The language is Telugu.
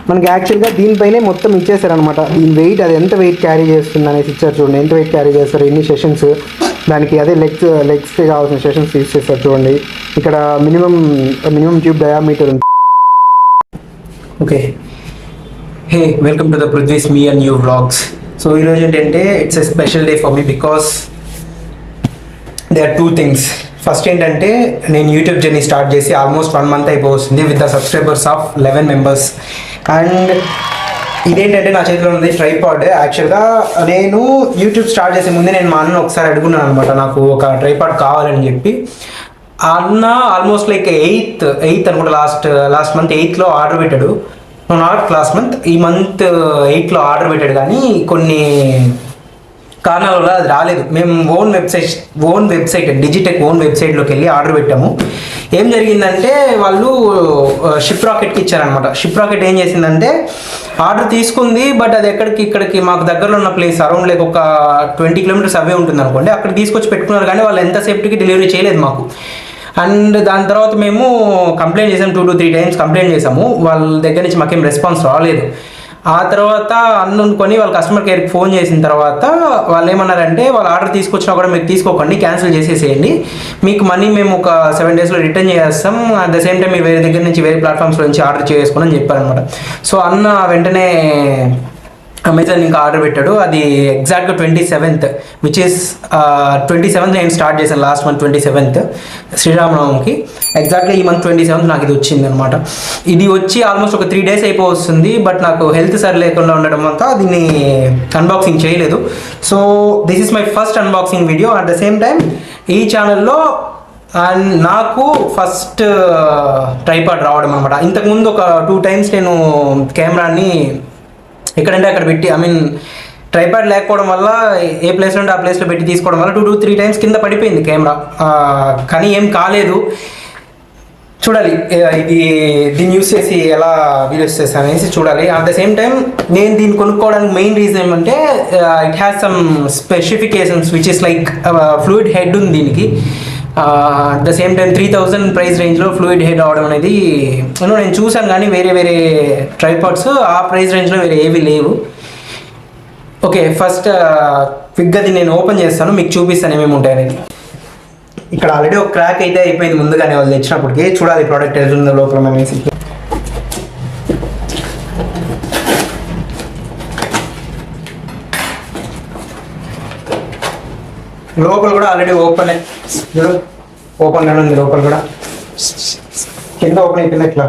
మనకి యాక్చువల్గా దీనిపైనే మొత్తం ఇచ్చేసారనమాట. దీని వెయిట్, అది ఎంత వెయిట్ క్యారీ చేస్తుంది అనేసి ఇచ్చారు చూడండి. ఎంత వెయిట్ క్యారీ చేస్తారు, ఎన్ని సెషన్స్, దానికి అదే లెగ్స్కి కావాల్సిన సెషన్స్ యూస్ చేస్తారు చూడండి. ఇక్కడ మినిమం ట్యూబ్ డయామీటర్ ఉంది. Okay, hey, welcome to the Prithvi's me and new vlogs. So ఈరోజు ఏంటంటే it's a special day for me because they are two things. First ఏంటంటే నేను యూట్యూబ్ జర్నీ స్టార్ట్ చేసి ఆల్మోస్ట్ 1 month అయిపోతుంది with the subscribers of 11 members. And ఇదేంటంటే నా చేతిలో ఉంది ట్రైపాడ్. యాక్చువల్గా నేను యూట్యూబ్ స్టార్ట్ చేసే ముందే నేను మా అన్న ఒకసారి అడుగున్నాను అనమాట, నాకు ఒక ట్రైపాడ్ కావాలని చెప్పి. అన్న ఆల్మోస్ట్ లైక్ ఎయిత్ అనుకుంటా, లాస్ట్ మంత్ 8th ఆర్డర్ పెట్టాడు. నాట్ లాస్ట్ మంత్, ఈ మంత్ 8th ఆర్డర్ పెట్టాడు. కానీ కొన్ని కారణాల వల్ల అది రాలేదు. మేము ఓన్ వెబ్సైట్ డిజిటెక్ ఓన్ వెబ్సైట్లోకి వెళ్ళి ఆర్డర్ పెట్టాము. ఏం జరిగిందంటే వాళ్ళు షిప్ రాకెట్కి ఇచ్చారనమాట. షిప్ రాకెట్ ఏం చేసిందంటే ఆర్డర్ తీసుకుంది, బట్ అది ఇక్కడికి మాకు దగ్గరలో ఉన్న ప్లేస్ అరౌండ్ లైక్ ఒక 20 kilometers అవే ఉంటుంది అనుకోండి, అక్కడ తీసుకొచ్చి పెట్టుకున్నారు. కానీ వాళ్ళు ఎంతసేపటికి డెలివరీ చేయలేదు మాకు. అండ్ దాని తర్వాత మేము కంప్లైంట్ చేసాము, 2 to 3 times కంప్లైంట్ చేసాము. వాళ్ళ దగ్గర నుంచి మాకేం రెస్పాన్స్ రాలేదు. ఆ తర్వాత అనుకొని వాళ్ళ కస్టమర్ కేర్కి ఫోన్ చేసిన తర్వాత వాళ్ళు ఏమన్నారంటే, వాళ్ళు ఆర్డర్ తీసుకొచ్చినా కూడా మీరు తీసుకోకండి, క్యాన్సిల్ చేసేసేయండి, మీకు మనీ మేము ఒక 7 daysలో రిటర్న్ చేస్తాం, అట్ ద సేమ్ టైం మీరు వేరే దగ్గర నుంచి వేరే ప్లాట్ఫామ్స్లో నుంచి ఆర్డర్ చేసుకోండి అని చెప్పారనమాట. సో అన్న వెంటనే అమెజాన్ ఇంకా ఆర్డర్ పెట్టాడు. అది ఎగ్జాక్ట్గా 27th, విచ్ ఈస్ 27th నేను స్టార్ట్ చేశాను, లాస్ట్ మంత్ 27th శ్రీరామనవమికి. ఎగ్జాక్ట్గా ఈ మంత్ 27th నాకు ఇది వచ్చింది అనమాట. ఇది వచ్చి ఆల్మోస్ట్ ఒక 3 days అయిపోతుంది. బట్ నాకు హెల్త్ సరి లేకుండా ఉండడం వల్ల దీన్ని అన్బాక్సింగ్ చేయలేదు. So this is my first unboxing video. At the same time ఈ ఛానల్లో అండ్ నాకు ఫస్ట్ ట్రైపాడ్ రావడం అనమాట. ఇంతకుముందు ఒక 2 times నేను కెమెరాని ఎక్కడంటే అక్కడ పెట్టి, ట్రైపాడ్ లేకపోవడం వల్ల ఏ ప్లేస్లో ఉంటే ఆ ప్లేస్లో పెట్టి తీసుకోవడం వల్ల 2 to 3 times కింద పడిపోయింది కెమెరా. కానీ ఏం కాలేదు. చూడాలి ఇది దీన్ని యూస్ చేసి ఎలా వీడియోస్ చేస్తాను అనేసి చూడాలి. అట్ ద సేమ్ టైం నేను దీన్ని కొనుక్కోవడానికి మెయిన్ రీజన్ ఏమంటే it has some specifications which is like fluid head ఉంది దీనికి. At the same time 3000 price రేంజ్లో ఫ్లూయిడ్ హెడ్ అవడం అనేది నేను చూసాను. కానీ వేరే ట్రైపాడ్స్ ఆ ప్రైస్ రేంజ్లో వేరే ఏవి లేవు. ఓకే, ఫస్ట్ క్విక్గా దీన్ని నేను ఓపెన్ చేస్తాను, మీకు చూపిస్తాను ఏమేమి ఉంటాయనేది. ఇక్కడ ఆల్రెడీ ఒక క్రాక్ అయితే అయిపోయింది ముందుగానే వాళ్ళు తెచ్చినప్పటికీ. చూడాలి ప్రోడక్ట్ ఎదురుందో లోపల అనేసి. లోపల కూడా ఆల్రెడీ ఓపెన్ ఉంది. లోపల కూడా కింద ఓపెన్ అయిపోయింది ఇట్లా.